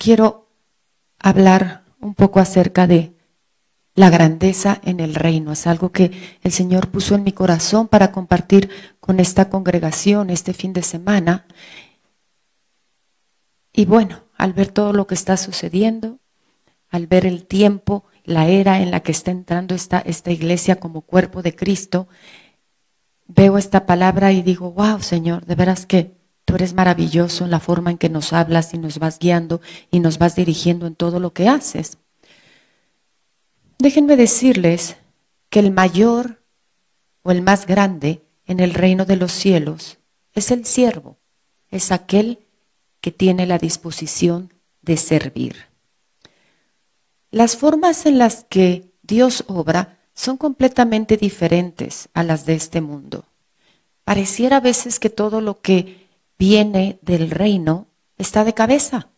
quiero hablar un poco acerca de la grandeza en el reino. Es algo que el Señor puso en mi corazón para compartir con esta congregación este fin de semana. Y bueno, al ver todo lo que está sucediendo, al ver el tiempo, la era en la que está entrando esta iglesia como cuerpo de Cristo, veo esta palabra y digo, wow, Señor, de veras que tú eres maravilloso en la forma en que nos hablas y nos vas guiando y nos vas dirigiendo en todo lo que haces. Déjenme decirles que el mayor o el más grande en el reino de los cielos es el siervo, es aquel que tiene la disposición de servir. Las formas en las que Dios obra son completamente diferentes a las de este mundo. Pareciera a veces que todo lo que viene del reino está de cabeza,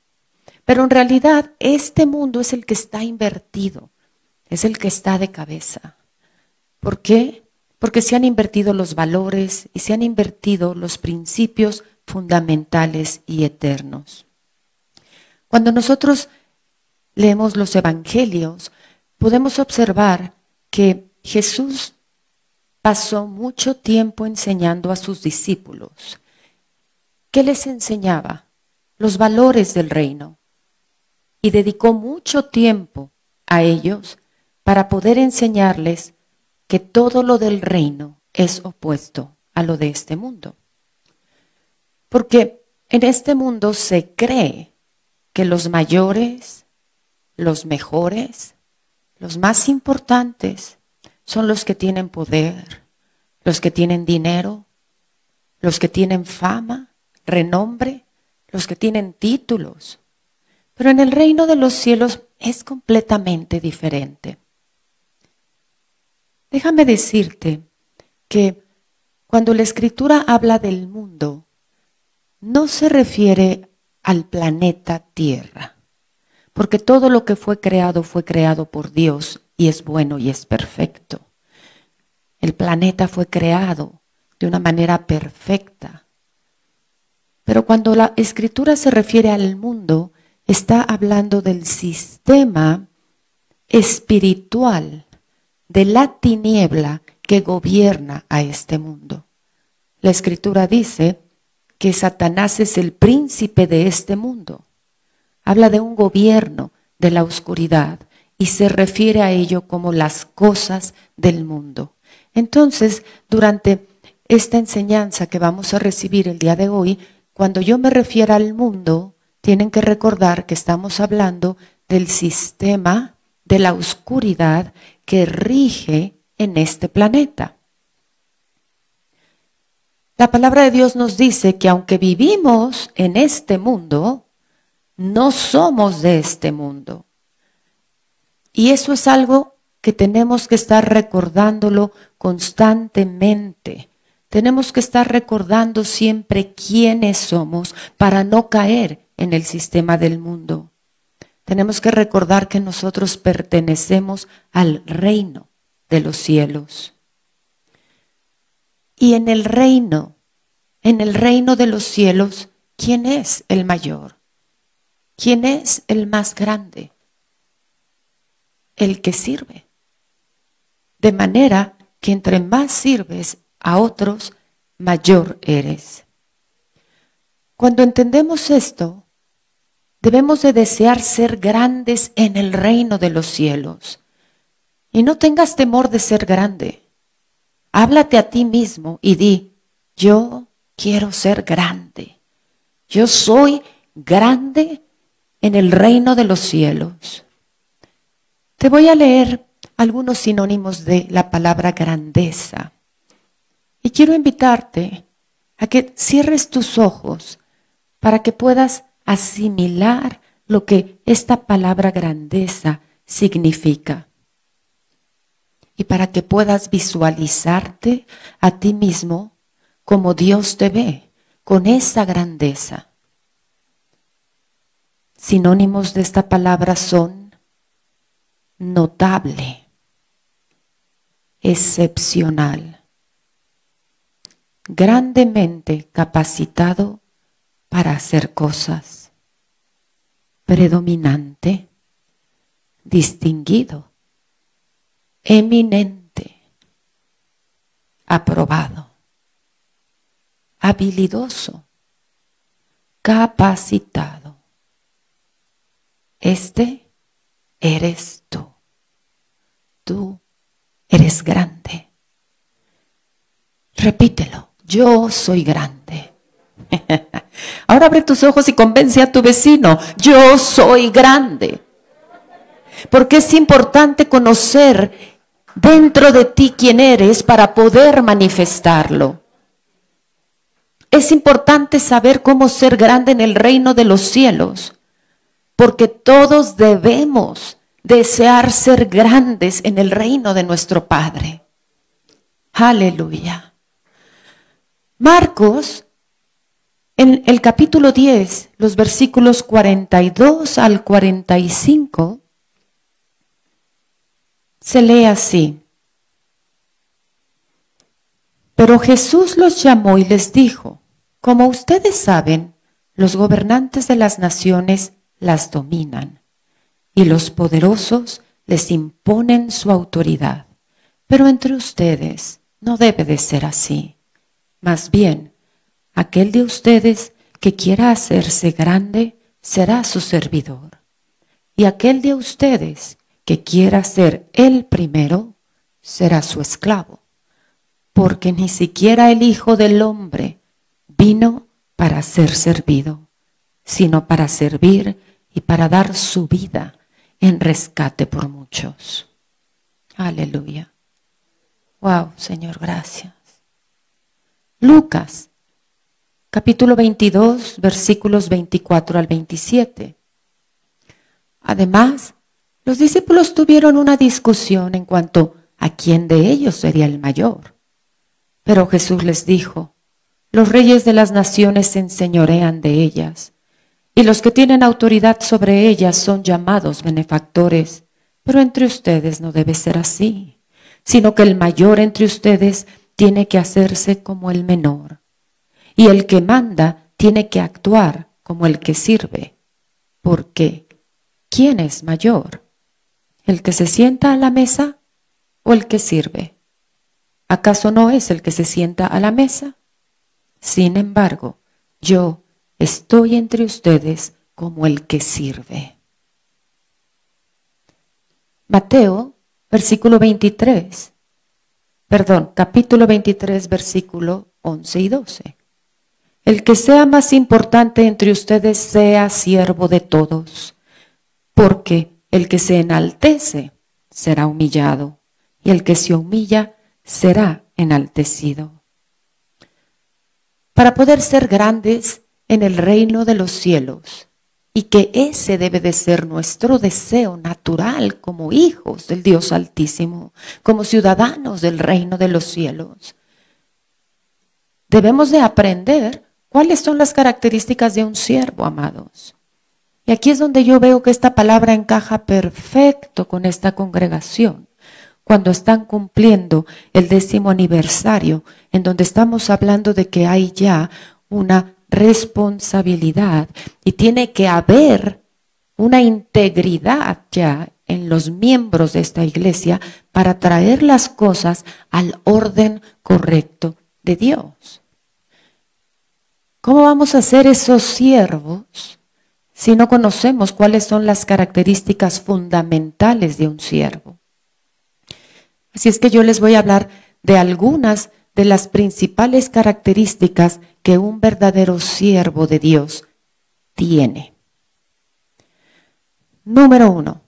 pero en realidad este mundo es el que está invertido, es el que está de cabeza. ¿Por qué? Porque se han invertido los valores y se han invertido los principios fundamentales y eternos. Cuando nosotros leemos los evangelios, podemos observar que Jesús pasó mucho tiempo enseñando a sus discípulos. ¿Qué les enseñaba? Los valores del reino. Y dedicó mucho tiempo a ellos para poder enseñarles que todo lo del reino es opuesto a lo de este mundo. Porque en este mundo se cree que los mayores, los mejores, los más importantes son los que tienen poder, los que tienen dinero, los que tienen fama, renombre, los que tienen títulos. Pero en el reino de los cielos es completamente diferente. Déjame decirte que cuando la Escritura habla del mundo, no se refiere al planeta Tierra, porque todo lo que fue creado por Dios y es bueno y es perfecto. El planeta fue creado de una manera perfecta. Pero cuando la Escritura se refiere al mundo, está hablando del sistema espiritual de la tiniebla que gobierna a este mundo. La Escritura dice que Satanás es el príncipe de este mundo. Habla de un gobierno de la oscuridad y se refiere a ello como las cosas del mundo. Entonces, durante esta enseñanza que vamos a recibir el día de hoy, cuando yo me refiero al mundo, tienen que recordar que estamos hablando del sistema de la oscuridad que rige en este planeta. La palabra de Dios nos dice que aunque vivimos en este mundo, no somos de este mundo. Y eso es algo que tenemos que estar recordándolo constantemente. Tenemos que estar recordando siempre quiénes somos para no caer en el sistema del mundo. Tenemos que recordar que nosotros pertenecemos al reino de los cielos. Y en el reino de los cielos, ¿quién es el mayor? ¿Quién es el más grande? El que sirve. De manera que entre más sirves a otros, mayor eres. Cuando entendemos esto, debemos de desear ser grandes en el reino de los cielos. Y no tengas temor de ser grande. Háblate a ti mismo y di, yo quiero ser grande. Yo soy grande en el reino de los cielos. Te voy a leer algunos sinónimos de la palabra grandeza. Y quiero invitarte a que cierres tus ojos para que puedas asimilar lo que esta palabra grandeza significa. Y para que puedas visualizarte a ti mismo como Dios te ve, con esa grandeza. Sinónimos de esta palabra son notable, excepcional, grandemente capacitado para hacer cosas, predominante, distinguido, eminente, aprobado, habilidoso, capacitado. Este eres tú. Tú eres grande. Repítelo. Yo soy grande. Ahora abre tus ojos y convence a tu vecino. Yo soy grande. Porque es importante conocer dentro de ti quién eres para poder manifestarlo. Es importante saber cómo ser grande en el reino de los cielos. Porque todos debemos desear ser grandes en el reino de nuestro Padre. Aleluya. Marcos, en el capítulo 10, los versículos 42 al 45, se lee así. Pero Jesús los llamó y les dijo, como ustedes saben, los gobernantes de las naciones las dominan y los poderosos les imponen su autoridad. Pero entre ustedes no debe de ser así. Más bien, aquel de ustedes que quiera hacerse grande será su servidor. Y aquel de ustedes que quiera ser el primero será su esclavo. Porque ni siquiera el Hijo del Hombre vino para ser servido, sino para servir y para dar su vida en rescate por muchos. Aleluya. Wow, Señor, gracias. Lucas, capítulo 22, versículos 24 al 27. Además, los discípulos tuvieron una discusión en cuanto a quién de ellos sería el mayor. Pero Jesús les dijo, los reyes de las naciones se enseñorean de ellas, y los que tienen autoridad sobre ellas son llamados benefactores. Pero entre ustedes no debe ser así, sino que el mayor entre ustedes tiene que hacerse como el menor, y el que manda tiene que actuar como el que sirve. Porque, ¿quién es mayor? ¿El que se sienta a la mesa o el que sirve? ¿Acaso no es el que se sienta a la mesa? Sin embargo, yo estoy entre ustedes como el que sirve. Mateo, capítulo 23, versículo 11 y 12. El que sea más importante entre ustedes sea siervo de todos, porque el que se enaltece será humillado, y el que se humilla será enaltecido. Para poder ser grandes en el reino de los cielos, y que ese debe de ser nuestro deseo natural como hijos del Dios Altísimo, como ciudadanos del reino de los cielos, debemos de aprender cuáles son las características de un siervo, amados. Y aquí es donde yo veo que esta palabra encaja perfecto con esta congregación, cuando están cumpliendo el 10º aniversario, en donde estamos hablando de que hay ya una responsabilidad y tiene que haber una integridad ya en los miembros de esta iglesia para traer las cosas al orden correcto de Dios. ¿Cómo vamos a ser esos siervos si no conocemos cuáles son las características fundamentales de un siervo? Así es que yo les voy a hablar de algunas de las principales características que un verdadero siervo de Dios tiene. Número 1,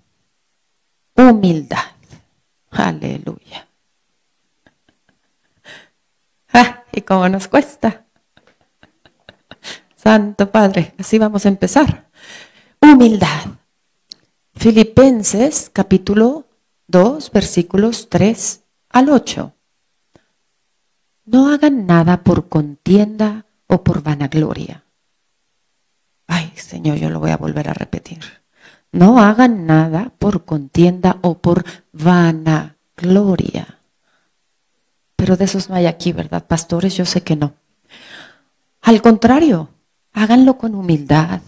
humildad. Aleluya. ¿Y cómo nos cuesta? Santo Padre, así vamos a empezar. Humildad. Filipenses capítulo 2, versículos 3 al 8. No hagan nada por contienda o por vanagloria. Ay, Señor, yo lo voy a volver a repetir. No hagan nada por contienda o por vanagloria. Pero de esos no hay aquí, ¿verdad, pastores? Yo sé que no. Al contrario, háganlo con humildad,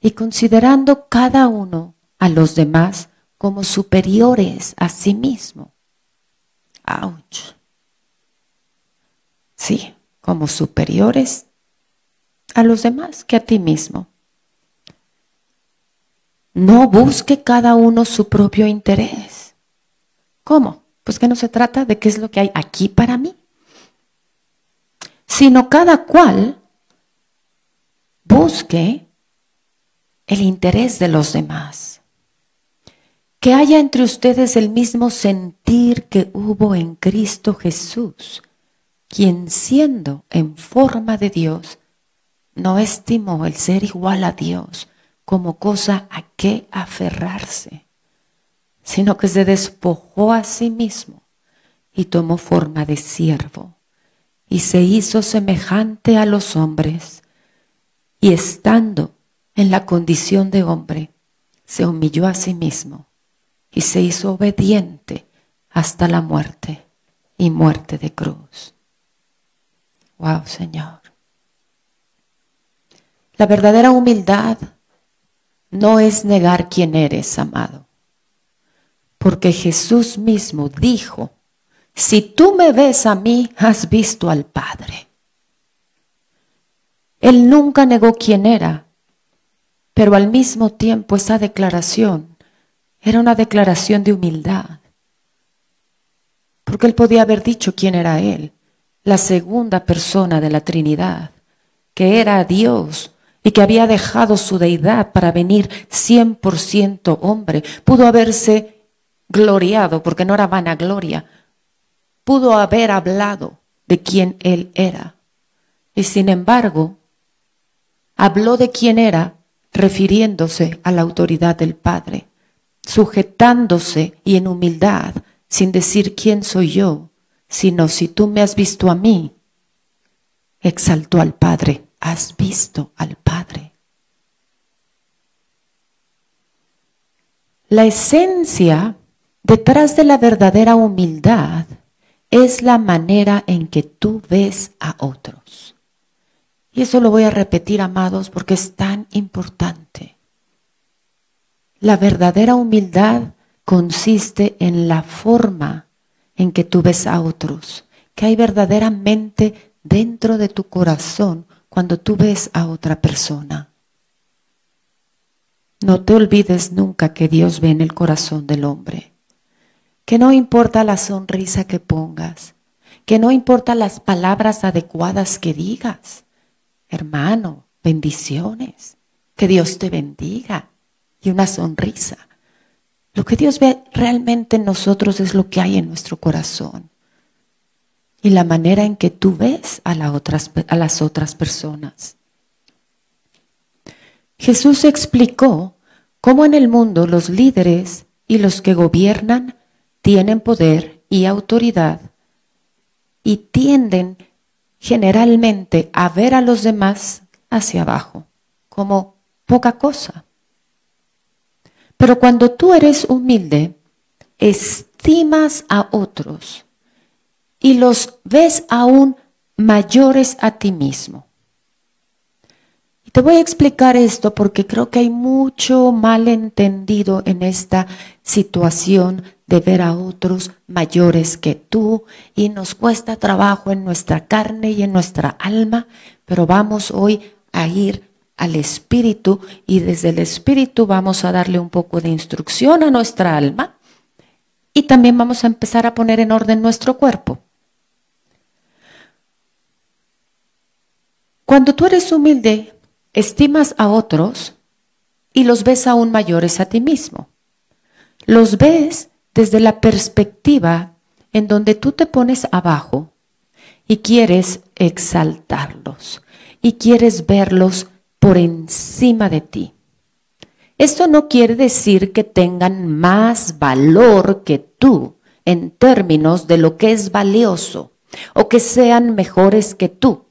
y considerando cada uno a los demás como superiores a sí mismo. ¡Auch! Sí, como superiores a los demás que a ti mismo. No busque cada uno su propio interés. ¿Cómo? Pues que no se trata de qué es lo que hay aquí para mí, sino cada cual busque el interés de los demás. Que haya entre ustedes el mismo sentir que hubo en Cristo Jesús, quien siendo en forma de Dios, no estimó el ser igual a Dios como cosa a qué aferrarse, sino que se despojó a sí mismo y tomó forma de siervo y se hizo semejante a los hombres, y estando en la condición de hombre, se humilló a sí mismo y se hizo obediente hasta la muerte y muerte de cruz. ¡Wow, Señor! La verdadera humildad no es negar quién eres, amado, porque Jesús mismo dijo: si tú me ves a mí, has visto al Padre. Él nunca negó quién era, pero al mismo tiempo esa declaración era una declaración de humildad, porque él podía haber dicho quién era él, la segunda persona de la Trinidad, que era Dios y que había dejado su deidad para venir 100% hombre. Pudo haberse gloriado, porque no era vanagloria, pudo haber hablado de quién él era. Y sin embargo, habló de quién era refiriéndose a la autoridad del Padre, sujetándose y en humildad, sin decir quién soy yo, sino si tú me has visto a mí, exaltó al Padre. Has visto al Padre. La esencia detrás de la verdadera humildad es la manera en que tú ves a otros. Y eso lo voy a repetir, amados, porque es tan importante. La verdadera humildad consiste en la forma en que tú ves a otros, que hay verdaderamente dentro de tu corazón cuando tú ves a otra persona. No te olvides nunca que Dios ve en el corazón del hombre, que no importa la sonrisa que pongas, que no importa las palabras adecuadas que digas. Hermano, bendiciones, que Dios te bendiga y una sonrisa. Lo que Dios ve realmente en nosotros es lo que hay en nuestro corazón y la manera en que tú ves a las otras personas. Jesús explicó cómo en el mundo los líderes y los que gobiernan tienen poder y autoridad y tienden generalmente a ver a los demás hacia abajo, como poca cosa. Pero cuando tú eres humilde, estimas a otros y los ves aún mayores a ti mismo. Y te voy a explicar esto porque creo que hay mucho malentendido en esta situación de ver a otros mayores que tú y nos cuesta trabajo en nuestra carne y en nuestra alma, pero vamos hoy a ir al Espíritu y desde el Espíritu vamos a darle un poco de instrucción a nuestra alma y también vamos a empezar a poner en orden nuestro cuerpo. Cuando tú eres humilde, estimas a otros y los ves aún mayores a ti mismo. Los ves desde la perspectiva en donde tú te pones abajo y quieres exaltarlos y quieres verlos por encima de ti. Esto no quiere decir que tengan más valor que tú en términos de lo que es valioso o que sean mejores que tú.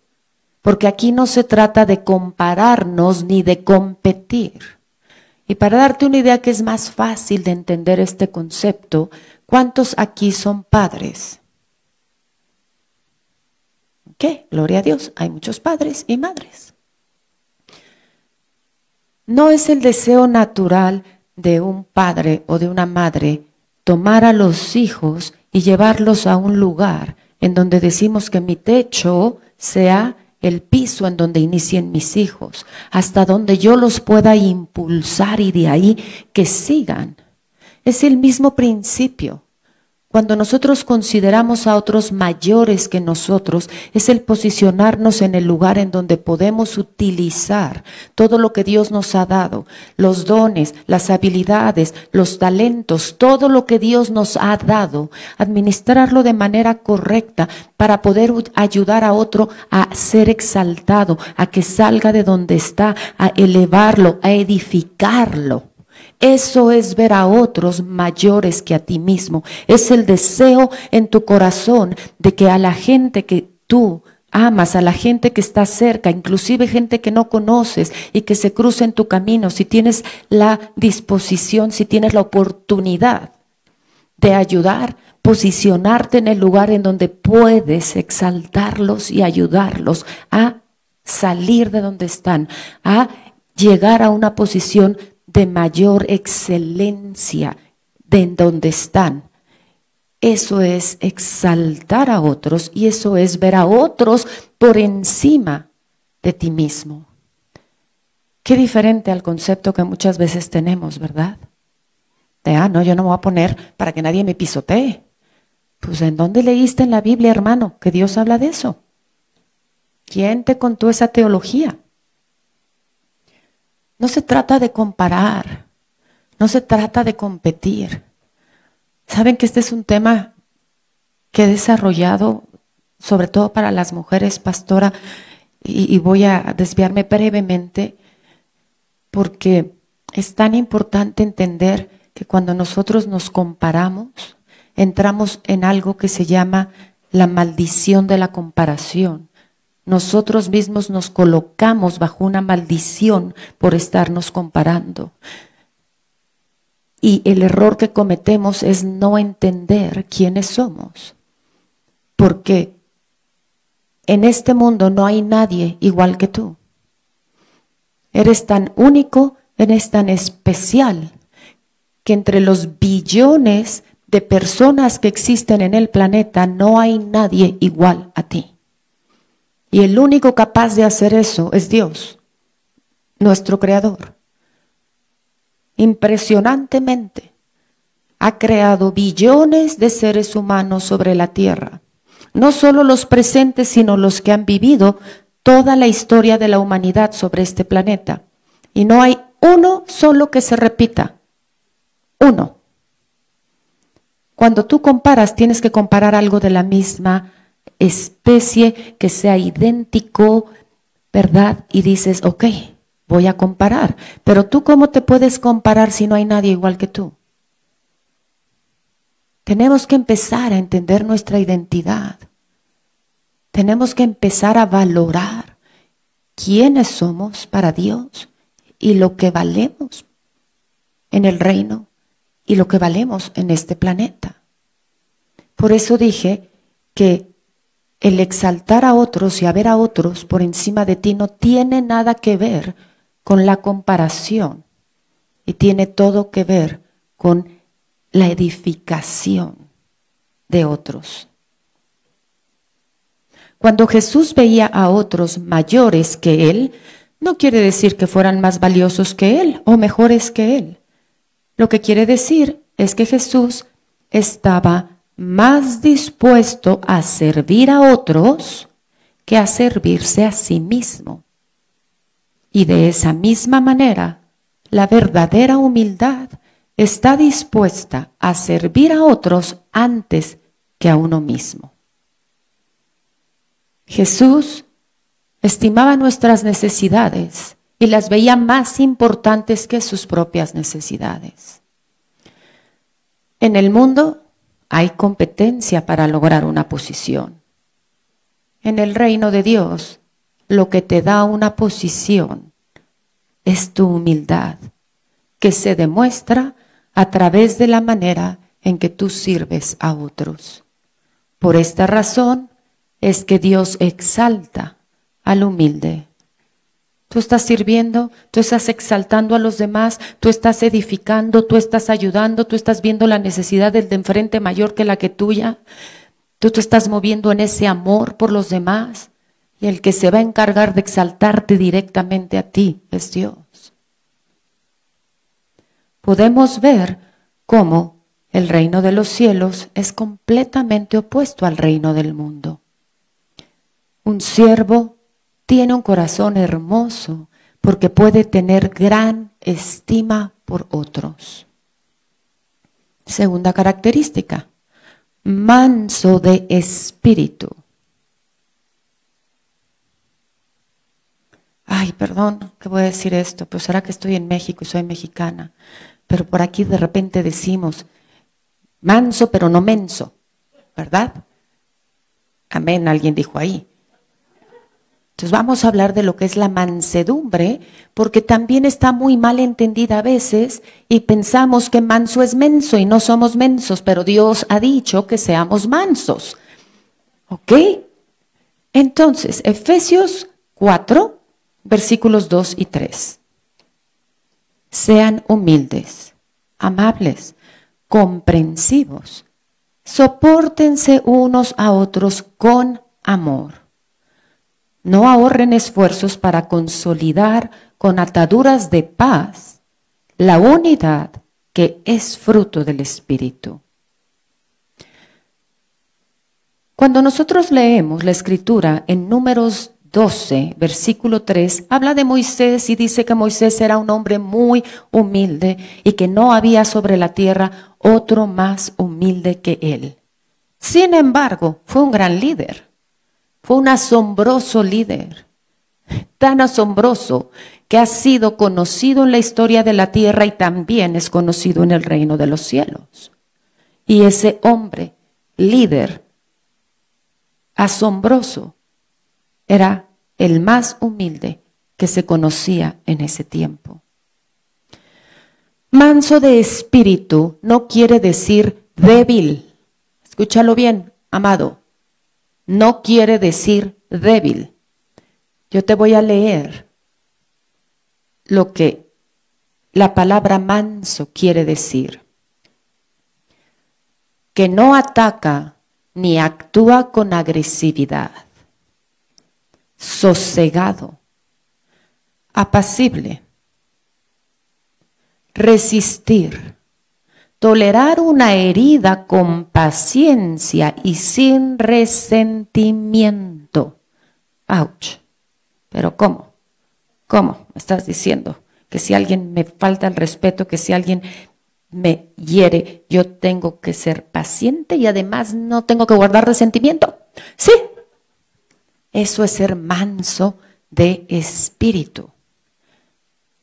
Porque aquí no se trata de compararnos ni de competir. Y para darte una idea que es más fácil de entender este concepto, ¿cuántos aquí son padres? ¿Qué? Gloria a Dios, hay muchos padres y madres. No es el deseo natural de un padre o de una madre tomar a los hijos y llevarlos a un lugar en donde decimos que mi techo sea el piso en donde inicien mis hijos, hasta donde yo los pueda impulsar y de ahí que sigan. Es el mismo principio. Cuando nosotros consideramos a otros mayores que nosotros, es el posicionarnos en el lugar en donde podemos utilizar todo lo que Dios nos ha dado, los dones, las habilidades, los talentos, todo lo que Dios nos ha dado, administrarlo de manera correcta para poder ayudar a otro a ser exaltado, a que salga de donde está, a elevarlo, a edificarlo. Eso es ver a otros mayores que a ti mismo. Es el deseo en tu corazón de que a la gente que tú amas, a la gente que está cerca, inclusive gente que no conoces y que se cruza en tu camino, si tienes la disposición, si tienes la oportunidad de ayudar, posicionarte en el lugar en donde puedes exaltarlos y ayudarlos a salir de donde están, a llegar a una posición de mayor excelencia de en donde están. Eso es exaltar a otros y eso es ver a otros por encima de ti mismo. Qué diferente al concepto que muchas veces tenemos, ¿verdad? De, no, yo no me voy a poner para que nadie me pisotee. Pues ¿en dónde leíste en la Biblia, hermano, que Dios habla de eso? ¿Quién te contó esa teología? No se trata de comparar, no se trata de competir. Saben que este es un tema que he desarrollado, sobre todo para las mujeres, pastora, y voy a desviarme brevemente, porque es tan importante entender que cuando nosotros nos comparamos, entramos en algo que se llama la maldición de la comparación. Nosotros mismos nos colocamos bajo una maldición por estarnos comparando. Y el error que cometemos es no entender quiénes somos. Porque en este mundo no hay nadie igual que tú. Eres tan único, eres tan especial, que entre los billones de personas que existen en el planeta no hay nadie igual a ti. Y el único capaz de hacer eso es Dios, nuestro Creador. Impresionantemente, ha creado billones de seres humanos sobre la tierra. No solo los presentes, sino los que han vivido toda la historia de la humanidad sobre este planeta. Y no hay uno solo que se repita. Uno. Cuando tú comparas, tienes que comparar algo de la misma especie, que sea idéntico, ¿verdad? Y dices, ok, voy a comparar. Pero tú, ¿cómo te puedes comparar si no hay nadie igual que tú? Tenemos que empezar a entender nuestra identidad. Tenemos que empezar a valorar quiénes somos para Dios y lo que valemos en el reino y lo que valemos en este planeta. Por eso dije que el exaltar a otros y a ver a otros por encima de ti no tiene nada que ver con la comparación y tiene todo que ver con la edificación de otros. Cuando Jesús veía a otros mayores que Él, no quiere decir que fueran más valiosos que Él o mejores que Él. Lo que quiere decir es que Jesús estaba más dispuesto a servir a otros que a servirse a sí mismo. Y de esa misma manera, la verdadera humildad está dispuesta a servir a otros antes que a uno mismo. Jesús estimaba nuestras necesidades y las veía más importantes que sus propias necesidades. En el mundo hay competencia para lograr una posición. En el reino de Dios, lo que te da una posición es tu humildad, que se demuestra a través de la manera en que tú sirves a otros. Por esta razón es que Dios exalta al humilde. Tú estás sirviendo, tú estás exaltando a los demás, tú estás edificando, tú estás ayudando, tú estás viendo la necesidad del de enfrente mayor que la que tuya. Tú te estás moviendo en ese amor por los demás. Y el que se va a encargar de exaltarte directamente a ti es Dios. Podemos ver cómo el reino de los cielos es completamente opuesto al reino del mundo. Un siervo tiene un corazón hermoso porque puede tener gran estima por otros. Segunda característica, manso de espíritu. Ay, perdón, que voy a decir esto, pues será que estoy en México y soy mexicana, pero por aquí de repente decimos, manso pero no menso, ¿verdad? Amén, alguien dijo ahí. Entonces vamos a hablar de lo que es la mansedumbre, porque también está muy mal entendida a veces y pensamos que manso es menso y no somos mensos, pero Dios ha dicho que seamos mansos. ¿Ok? Entonces, Efesios 4, versículos 2 y 3. Sean humildes, amables, comprensivos, sopórtense unos a otros con amor. No ahorren esfuerzos para consolidar con ataduras de paz la unidad que es fruto del Espíritu. Cuando nosotros leemos la Escritura en Números 12, versículo 3, habla de Moisés y dice que Moisés era un hombre muy humilde y que no había sobre la tierra otro más humilde que él. Sin embargo, fue un gran líder. Fue un asombroso líder, tan asombroso que ha sido conocido en la historia de la tierra y también es conocido en el reino de los cielos. Y ese hombre, líder, asombroso, era el más humilde que se conocía en ese tiempo. Manso de espíritu no quiere decir débil. Escúchalo bien, amado. No quiere decir débil. Yo te voy a leer lo que la palabra manso quiere decir. Que no ataca ni actúa con agresividad. Sosegado. Apacible. Resistir. Tolerar una herida con paciencia y sin resentimiento. ¡Auch! ¿Pero cómo? ¿Cómo? ¿Me estás diciendo que si alguien me falta el respeto, que si alguien me hiere, yo tengo que ser paciente y además no tengo que guardar resentimiento? Sí. Eso es ser manso de espíritu.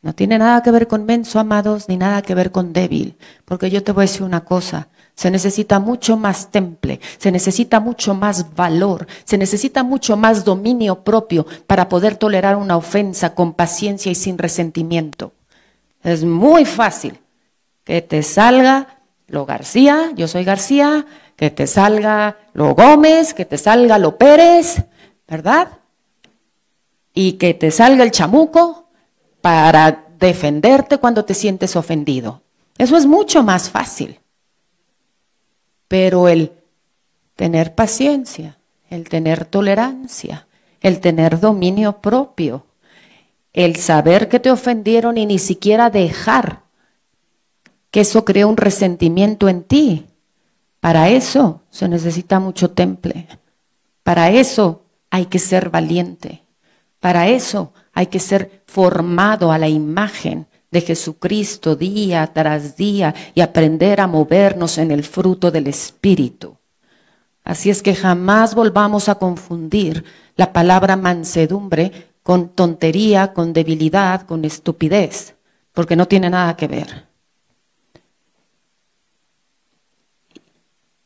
No tiene nada que ver con menso, amados, ni nada que ver con débil. Porque yo te voy a decir una cosa, se necesita mucho más temple, se necesita mucho más valor, se necesita mucho más dominio propio para poder tolerar una ofensa con paciencia y sin resentimiento. Es muy fácil que te salga lo García, yo soy García, que te salga lo Gómez, que te salga lo Pérez, ¿verdad? Y que te salga el chamuco para defenderte cuando te sientes ofendido. Eso es mucho más fácil. Pero el tener paciencia, el tener tolerancia, el tener dominio propio, el saber que te ofendieron y ni siquiera dejar que eso cree un resentimiento en ti, para eso se necesita mucho temple. Para eso hay que ser valiente. Para eso hay que ser formado a la imagen de Jesucristo día tras día y aprender a movernos en el fruto del Espíritu. Así es que jamás volvamos a confundir la palabra mansedumbre con tontería, con debilidad, con estupidez, porque no tiene nada que ver.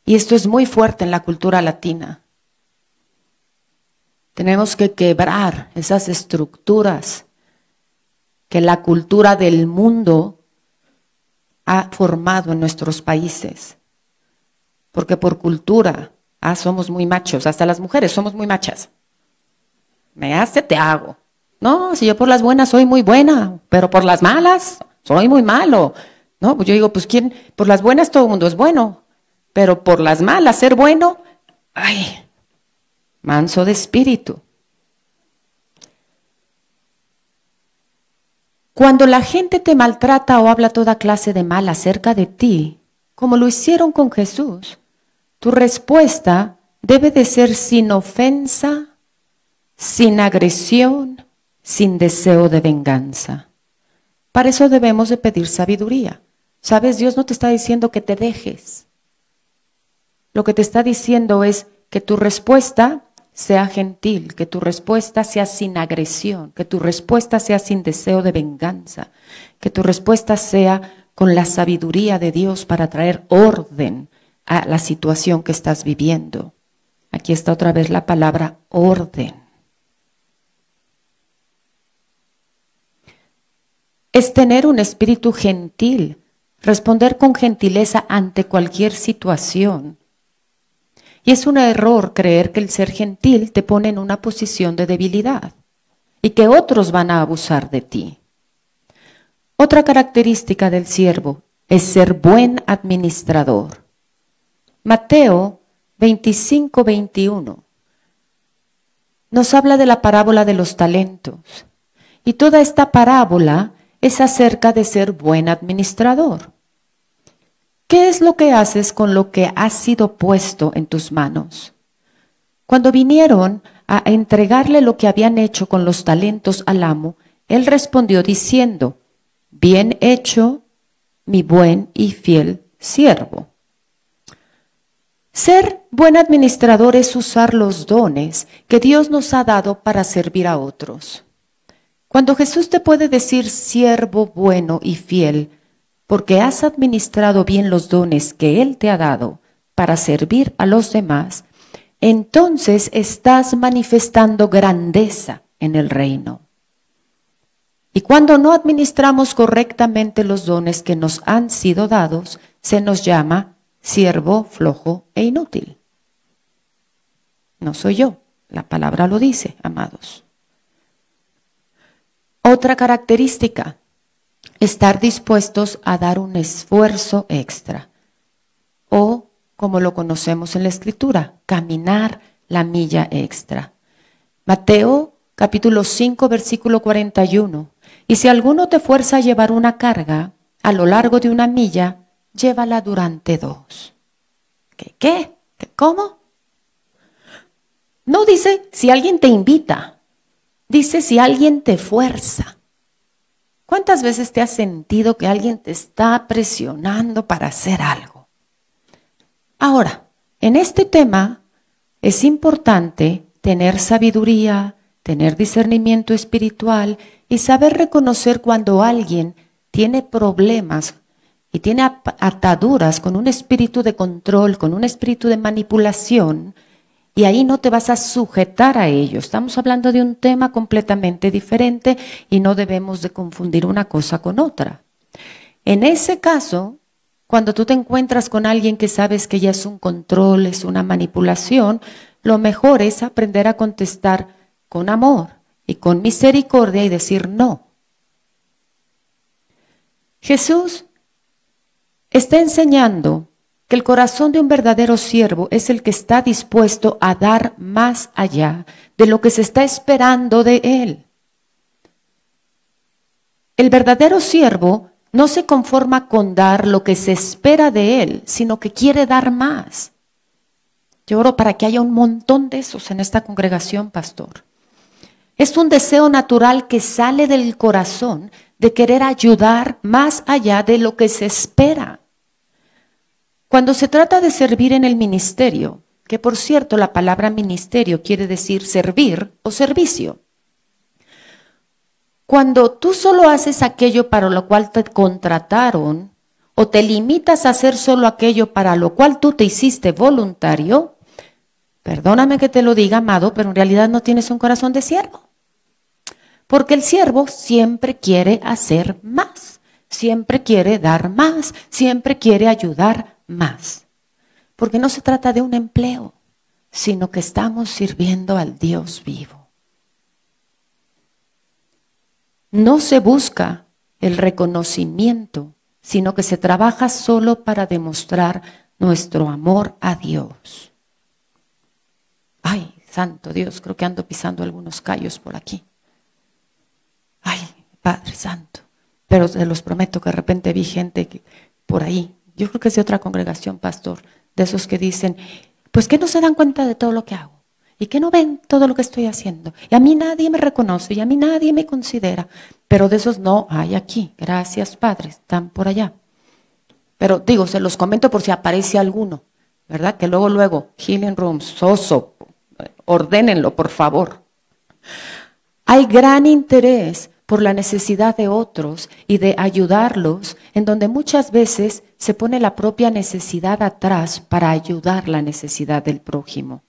Y esto es muy fuerte en la cultura latina. Tenemos que quebrar esas estructuras que la cultura del mundo ha formado en nuestros países. Porque por cultura, somos muy machos, hasta las mujeres somos muy machas. Me hace, te hago. No, si yo por las buenas soy muy buena, pero por las malas soy muy malo. No, pues yo digo, pues quién, por las buenas todo el mundo es bueno, pero por las malas ser bueno, ay, manso de espíritu. Cuando la gente te maltrata o habla toda clase de mal acerca de ti, como lo hicieron con Jesús, tu respuesta debe de ser sin ofensa, sin agresión, sin deseo de venganza. Para eso debemos de pedir sabiduría. ¿Sabes? Dios no te está diciendo que te dejes. Lo que te está diciendo es que tu respuesta sea gentil, que tu respuesta sea sin agresión, que tu respuesta sea sin deseo de venganza, que tu respuesta sea con la sabiduría de Dios para traer orden a la situación que estás viviendo. Aquí está otra vez la palabra orden. Es tener un espíritu gentil, responder con gentileza ante cualquier situación. Y es un error creer que el ser gentil te pone en una posición de debilidad y que otros van a abusar de ti. Otra característica del siervo es ser buen administrador. Mateo 25:21 nos habla de la parábola de los talentos. Y toda esta parábola es acerca de ser buen administrador. ¿Qué es lo que haces con lo que ha sido puesto en tus manos? Cuando vinieron a entregarle lo que habían hecho con los talentos al amo, él respondió diciendo, bien hecho, mi buen y fiel siervo. Ser buen administrador es usar los dones que Dios nos ha dado para servir a otros. Cuando Jesús te puede decir siervo bueno y fiel, porque has administrado bien los dones que Él te ha dado para servir a los demás, entonces estás manifestando grandeza en el reino. Y cuando no administramos correctamente los dones que nos han sido dados, se nos llama siervo flojo e inútil. No soy yo, la palabra lo dice, amados. Otra característica, estar dispuestos a dar un esfuerzo extra o, como lo conocemos en la Escritura, caminar la milla extra. Mateo capítulo 5 versículo 41. Y si alguno te fuerza a llevar una carga a lo largo de una milla, llévala durante 2. ¿Qué? ¿Cómo? No dice si alguien te invita, dice si alguien te fuerza. ¿Cuántas veces te has sentido que alguien te está presionando para hacer algo? Ahora, en este tema es importante tener sabiduría, tener discernimiento espiritual y saber reconocer cuando alguien tiene problemas y tiene ataduras con un espíritu de control, con un espíritu de manipulación, y ahí no te vas a sujetar a ello. Estamos hablando de un tema completamente diferente y no debemos de confundir una cosa con otra. En ese caso, cuando tú te encuentras con alguien que sabes que ya es un control, es una manipulación, lo mejor es aprender a contestar con amor y con misericordia y decir no. Jesús está enseñando que el corazón de un verdadero siervo es el que está dispuesto a dar más allá de lo que se está esperando de él. El verdadero siervo no se conforma con dar lo que se espera de él, sino que quiere dar más. Yo oro para que haya un montón de esos en esta congregación, pastor. Es un deseo natural que sale del corazón de querer ayudar más allá de lo que se espera. Cuando se trata de servir en el ministerio, que por cierto la palabra ministerio quiere decir servir o servicio. Cuando tú solo haces aquello para lo cual te contrataron o te limitas a hacer solo aquello para lo cual tú te hiciste voluntario, perdóname que te lo diga, amado, pero en realidad no tienes un corazón de siervo. Porque el siervo siempre quiere hacer más, siempre quiere dar más, siempre quiere ayudar más. Porque no se trata de un empleo, sino que estamos sirviendo al Dios vivo. No se busca el reconocimiento, sino que se trabaja solo para demostrar nuestro amor a Dios. Ay, santo Dios, creo que ando pisando algunos callos por aquí. Ay, Padre Santo. Pero se los prometo que de repente vi gente por ahí, yo creo que es de otra congregación, pastor, de esos que dicen, pues que no se dan cuenta de todo lo que hago. Y que no ven todo lo que estoy haciendo. Y a mí nadie me reconoce y a mí nadie me considera. Pero de esos no hay aquí. Gracias, Padre. Están por allá. Pero digo, se los comento por si aparece alguno. ¿Verdad? Que luego, Healing Rooms, Soso, ordénenlo, por favor. Hay gran interés por la necesidad de otros y de ayudarlos, en donde muchas veces se pone la propia necesidad atrás para ayudar la necesidad del prójimo.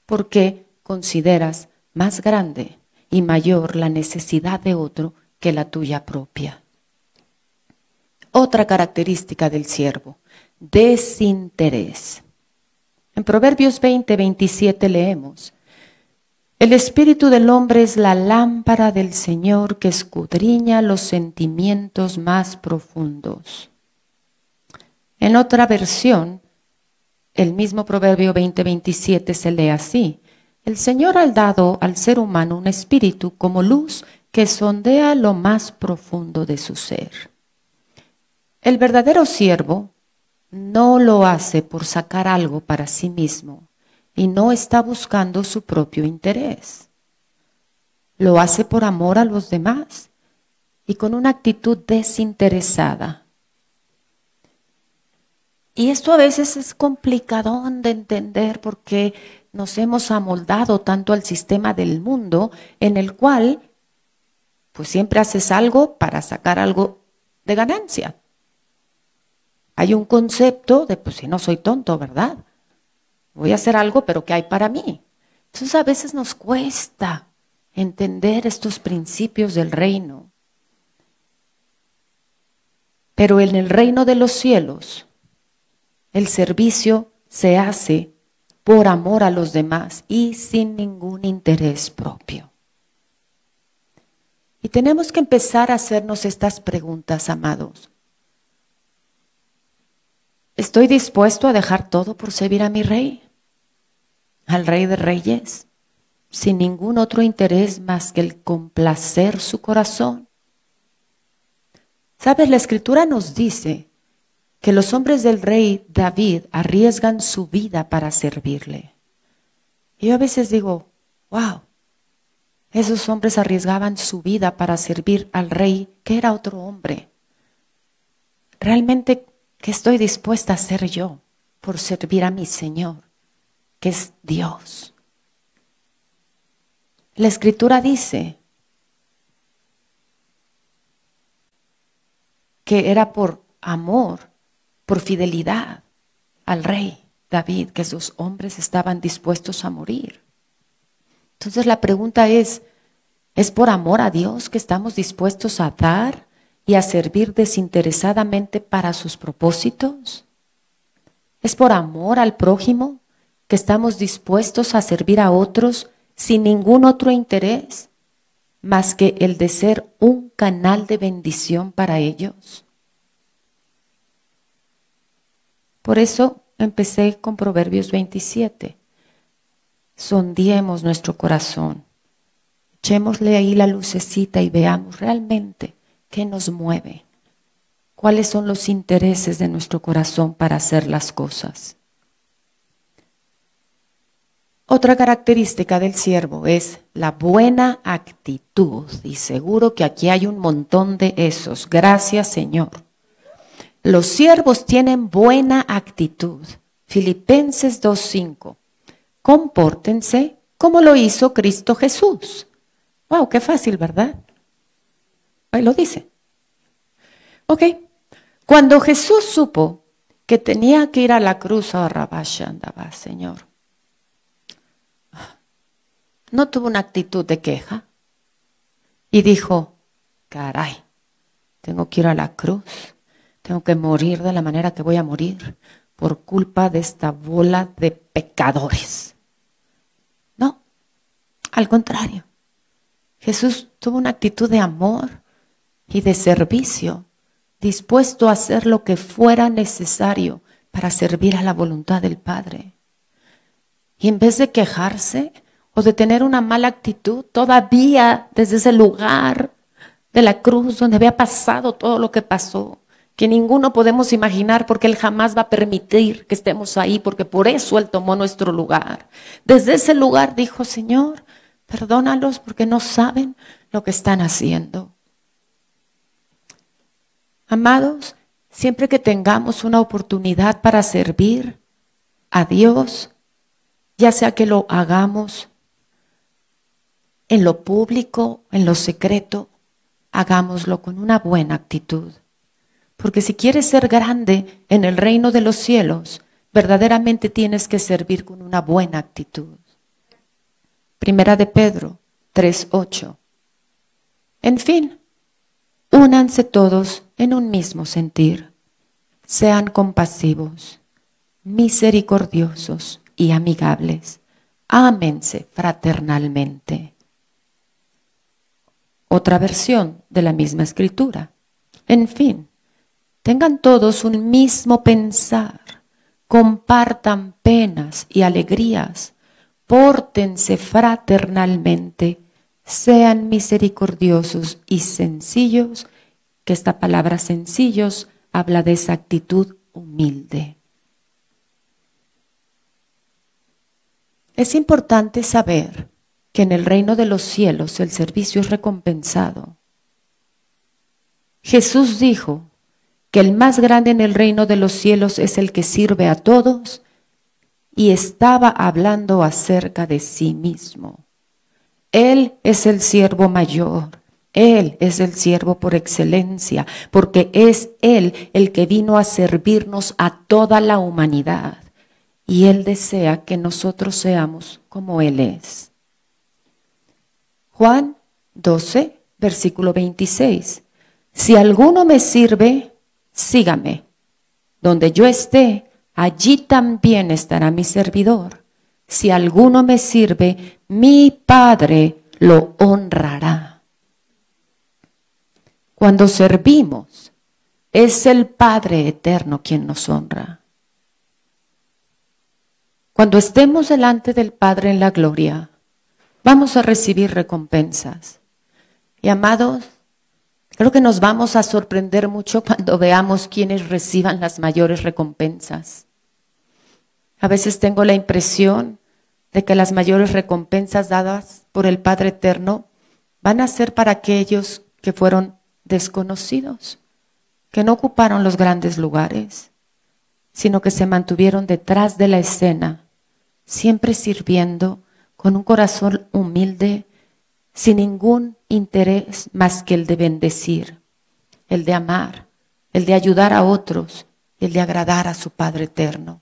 Porque consideras más grande y mayor la necesidad de otro que la tuya propia. Otra característica del siervo, desinterés. En Proverbios 20:27 leemos, el espíritu del hombre es la lámpara del Señor que escudriña los sentimientos más profundos. En otra versión, el mismo Proverbio 20:27 se lee así. El Señor ha dado al ser humano un espíritu como luz que sondea lo más profundo de su ser. El verdadero siervo no lo hace por sacar algo para sí mismo y no está buscando su propio interés. Lo hace por amor a los demás y con una actitud desinteresada. Y esto a veces es complicado de entender porque nos hemos amoldado tanto al sistema del mundo en el cual pues siempre haces algo para sacar algo de ganancia. Hay un concepto de pues si no soy tonto, ¿verdad? Voy a hacer algo pero ¿qué hay para mí? Entonces a veces nos cuesta entender estos principios del reino. Pero en el reino de los cielos, el servicio se hace por amor a los demás y sin ningún interés propio. Y tenemos que empezar a hacernos estas preguntas, amados. ¿Estoy dispuesto a dejar todo por servir a mi rey? Al Rey de Reyes, sin ningún otro interés más que el complacer su corazón. ¿Sabes? La Escritura nos dice que los hombres del rey David arriesgan su vida para servirle. Y yo a veces digo, wow, esos hombres arriesgaban su vida para servir al rey, que era otro hombre. Realmente, ¿qué estoy dispuesta a hacer yo por servir a mi Señor, que es Dios? La Escritura dice que era por amor, por fidelidad al rey David, que esos hombres estaban dispuestos a morir. Entonces la pregunta ¿es por amor a Dios que estamos dispuestos a dar y a servir desinteresadamente para sus propósitos? ¿Es por amor al prójimo que estamos dispuestos a servir a otros sin ningún otro interés más que el de ser un canal de bendición para ellos? Por eso empecé con Proverbios 27. Sondiemos nuestro corazón. Echémosle ahí la lucecita y veamos realmente qué nos mueve. ¿Cuáles son los intereses de nuestro corazón para hacer las cosas? Otra característica del siervo es la buena actitud. Y seguro que aquí hay un montón de esos. Gracias, Señor. Los siervos tienen buena actitud. Filipenses 2:5. Compórtense como lo hizo Cristo Jesús. Wow, qué fácil, ¿verdad? Ahí lo dice. Ok. Cuando Jesús supo que tenía que ir a la cruz, andaba, Señor, no tuvo una actitud de queja y dijo, caray, tengo que ir a la cruz, tengo que morir de la manera que voy a morir por culpa de esta bola de pecadores. No, al contrario. Jesús tuvo una actitud de amor y de servicio, dispuesto a hacer lo que fuera necesario para servir a la voluntad del Padre. Y en vez de quejarse o de tener una mala actitud, todavía desde ese lugar de la cruz donde había pasado todo lo que pasó, que ninguno podemos imaginar, porque Él jamás va a permitir que estemos ahí, porque por eso Él tomó nuestro lugar. Desde ese lugar dijo: Señor, perdónalos porque no saben lo que están haciendo. Amados, siempre que tengamos una oportunidad para servir a Dios, ya sea que lo hagamos en lo público, en lo secreto, hagámoslo con una buena actitud. Porque si quieres ser grande en el reino de los cielos, verdaderamente tienes que servir con una buena actitud. Primera de Pedro 3:8. En fin, únanse todos en un mismo sentir. Sean compasivos, misericordiosos y amigables. Ámense fraternalmente. Otra versión de la misma escritura. En fin, tengan todos un mismo pensar, compartan penas y alegrías, pórtense fraternalmente, sean misericordiosos y sencillos, que esta palabra sencillos habla de esa actitud humilde. Es importante saber que en el reino de los cielos el servicio es recompensado. Jesús dijo que el más grande en el reino de los cielos es el que sirve a todos, y estaba hablando acerca de sí mismo. Él es el siervo mayor, Él es el siervo por excelencia, porque es Él el que vino a servirnos a toda la humanidad, y Él desea que nosotros seamos como Él es. Juan 12, versículo 26. Si alguno me sirve, sígame. Donde yo esté, allí también estará mi servidor. Si alguno me sirve, mi Padre lo honrará. Cuando servimos, es el Padre eterno quien nos honra. Cuando estemos delante del Padre en la gloria, vamos a recibir recompensas. Y amados, creo que nos vamos a sorprender mucho cuando veamos quiénes reciban las mayores recompensas. A veces tengo la impresión de que las mayores recompensas dadas por el Padre Eterno van a ser para aquellos que fueron desconocidos, que no ocuparon los grandes lugares, sino que se mantuvieron detrás de la escena, siempre sirviendo con un corazón humilde, sin ningún interés más que el de bendecir, el de amar, el de ayudar a otros, el de agradar a su Padre Eterno.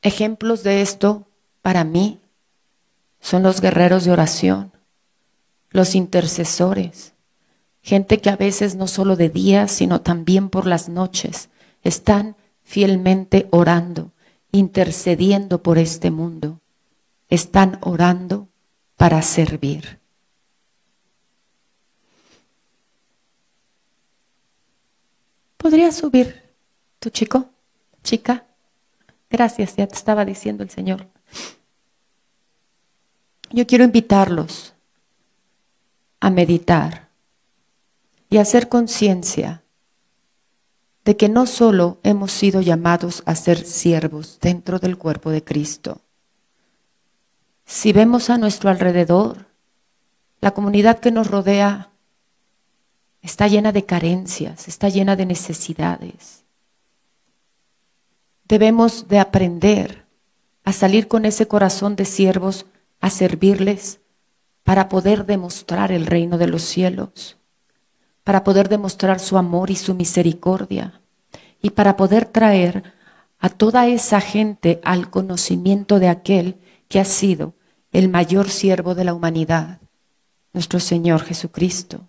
Ejemplos de esto para mí son los guerreros de oración, los intercesores, gente que a veces no solo de día, sino también por las noches están fielmente orando, intercediendo por este mundo. Están orando para servir. ¿Podrías subir tu chico? Chica. Gracias, ya te estaba diciendo el Señor. Yo quiero invitarlos a meditar y a hacer conciencia de que no solo hemos sido llamados a ser siervos dentro del cuerpo de Cristo. Si vemos a nuestro alrededor, la comunidad que nos rodea está llena de carencias, está llena de necesidades. Debemos de aprender a salir con ese corazón de siervos, a servirles para poder demostrar el reino de los cielos, para poder demostrar su amor y su misericordia y para poder traer a toda esa gente al conocimiento de aquel que ha sido el mayor siervo de la humanidad, nuestro Señor Jesucristo.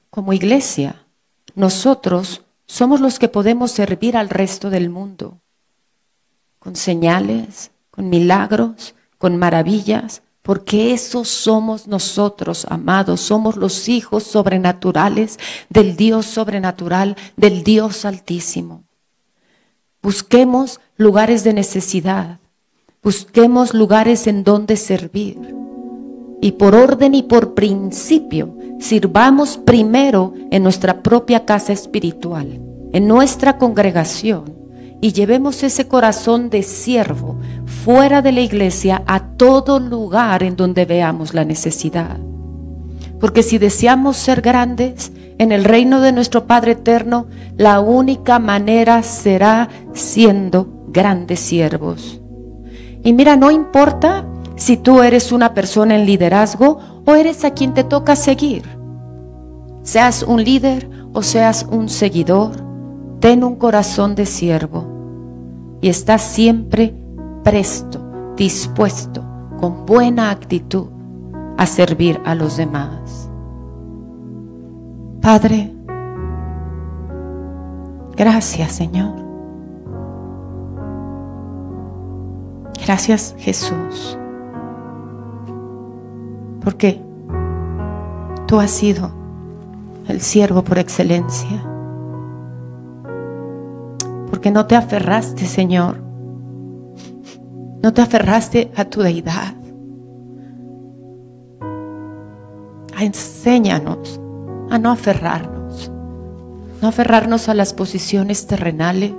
Como iglesia, nosotros somos los que podemos servir al resto del mundo, con señales, con milagros con maravillas, porque esos somos nosotros, amados. Somos los hijos sobrenaturales del Dios sobrenatural, del Dios Altísimo. Busquemos lugares de necesidad. Busquemos lugares en donde servir. Y por orden y por principio, sirvamos primero en nuestra propia casa espiritual, en nuestra congregación, y llevemos ese corazón de siervo fuera de la iglesia a todo lugar en donde veamos la necesidad. Porque si deseamos ser grandes en el reino de nuestro Padre eterno, la única manera será siendo grandes siervos. Y mira, no importa si tú eres una persona en liderazgo o eres a quien te toca seguir. Seas un líder o seas un seguidor, ten un corazón de siervo y estás siempre presto, dispuesto, con buena actitud a servir a los demás. Padre, gracias, Señor. Gracias, Jesús, porque tú has sido el siervo por excelencia. Porque no te aferraste, Señor, no te aferraste a tu deidad. Enséñanos a no aferrarnos a las posiciones terrenales,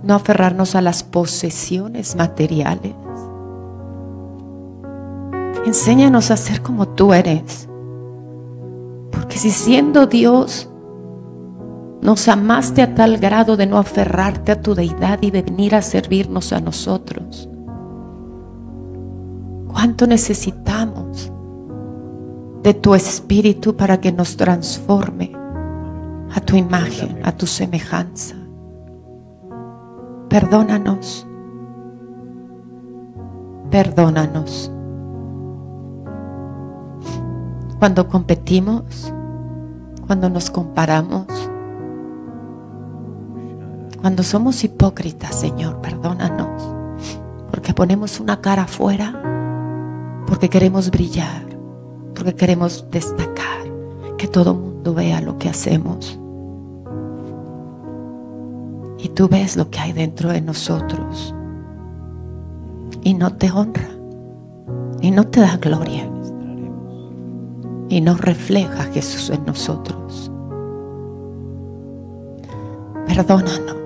no aferrarnos a las posesiones materiales. Enséñanos a ser como tú eres, porque si siendo Dios nos amaste a tal grado de no aferrarte a tu deidad y de venir a servirnos a nosotros, ¿cuánto necesitamos de tu Espíritu para que nos transforme a tu imagen, a tu semejanza? Perdónanos, perdónanos. Cuando competimos, cuando nos comparamos, cuando somos hipócritas, Señor, perdónanos, porque ponemos una cara afuera, porque queremos brillar, porque queremos destacar, que todo mundo vea lo que hacemos. Y tú ves lo que hay dentro de nosotros y no te honra, y no te da gloria, y no refleja a Jesús en nosotros. Perdónanos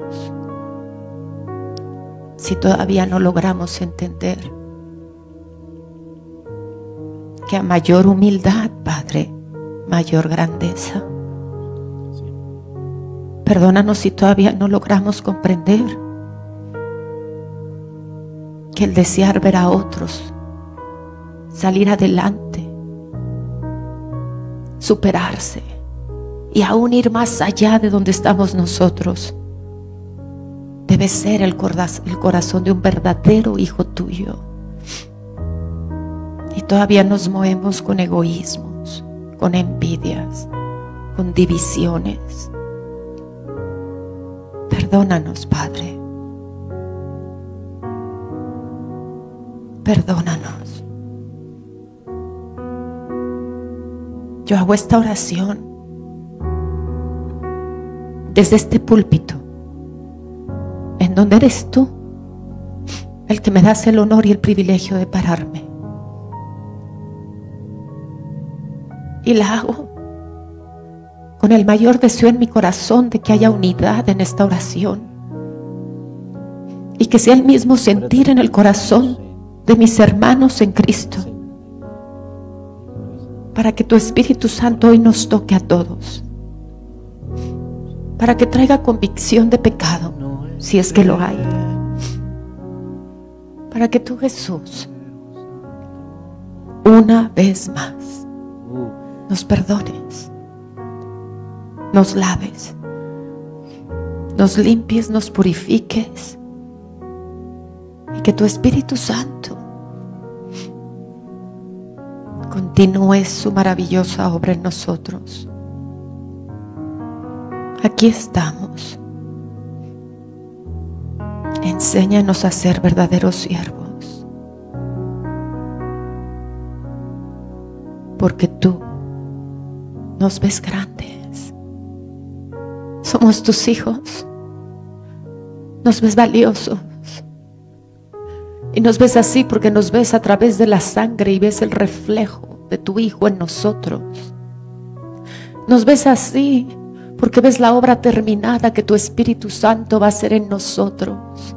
si todavía no logramos entender que a mayor humildad, Padre, mayor grandeza. Perdónanos si todavía no logramos comprender que el desear ver a otros salir adelante, superarse y aún ir más allá de donde estamos nosotros, debe ser el corazón de un verdadero hijo tuyo. Y todavía nos movemos con egoísmos, con envidias, con divisiones. Perdónanos, Padre. Perdónanos. Yo hago esta oración desde este púlpito, en donde eres tú el que me das el honor y el privilegio de pararme. Y la hago con el mayor deseo en mi corazón de que haya unidad en esta oración y que sea el mismo sentir en el corazón de mis hermanos en Cristo, para que tu Espíritu Santo hoy nos toque a todos, para que traiga convicción de pecado, si es que lo hay, para que tú, Jesús, una vez más nos perdones, nos laves, nos limpies, nos purifiques, y que tu Espíritu Santo continúe su maravillosa obra en nosotros. Aquí estamos. Enséñanos a ser verdaderos siervos. porque tú nos ves grandes. Somos tus hijos. Nos ves valiosos. Y nos ves así porque nos ves a través de la sangre y ves el reflejo de tu Hijo en nosotros. Nos ves así porque ves la obra terminada que tu Espíritu Santo va a hacer en nosotros.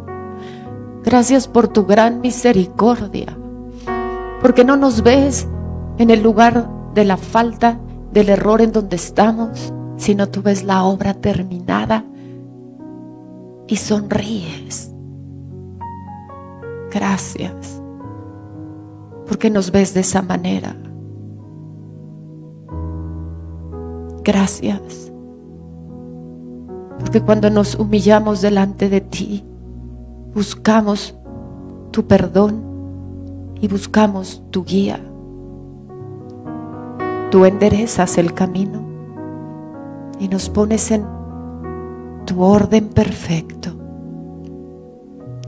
Gracias por tu gran misericordia, porque no nos ves en el lugar de la falta, del error en donde estamos, sino tú ves la obra terminada y sonríes. Gracias, porque nos ves de esa manera. Gracias, porque cuando nos humillamos delante de ti, buscamos tu perdón y buscamos tu guía. Tú enderezas el camino y nos pones en tu orden perfecto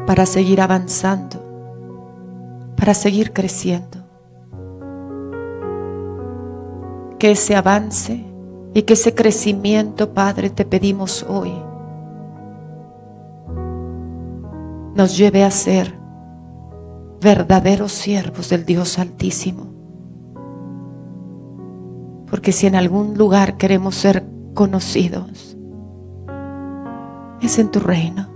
para seguir avanzando, para seguir creciendo. Que ese avance y que ese crecimiento, Padre, te pedimos hoy, nos lleve a ser verdaderos siervos del Dios Altísimo. Porque si en algún lugar queremos ser conocidos, es en tu reino.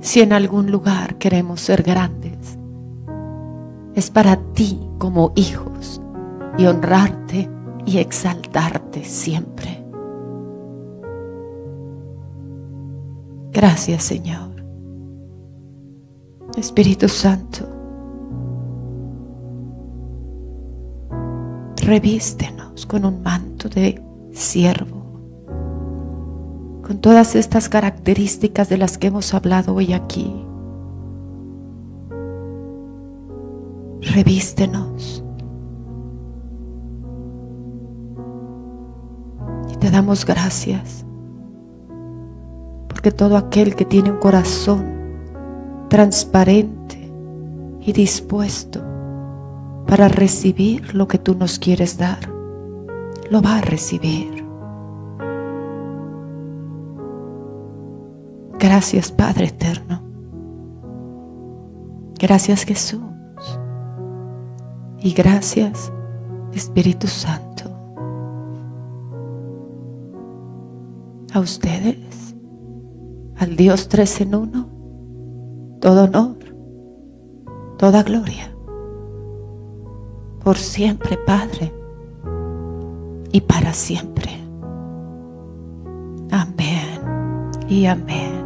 Si en algún lugar queremos ser grandes, es para ti como hijos y honrarte y exaltarte siempre. Gracias, Señor. Espíritu Santo, revístenos con un manto de siervo, con todas estas características de las que hemos hablado hoy aquí. Revístenos. Y te damos gracias, porque todo aquel que tiene un corazón transparente y dispuesto para recibir lo que tú nos quieres dar, lo va a recibir. Gracias, Padre eterno. Gracias, Jesús. Y gracias, Espíritu Santo. A ustedes, al Dios 3 en 1, todo honor, toda gloria, por siempre, Padre, y para siempre. Amén y amén.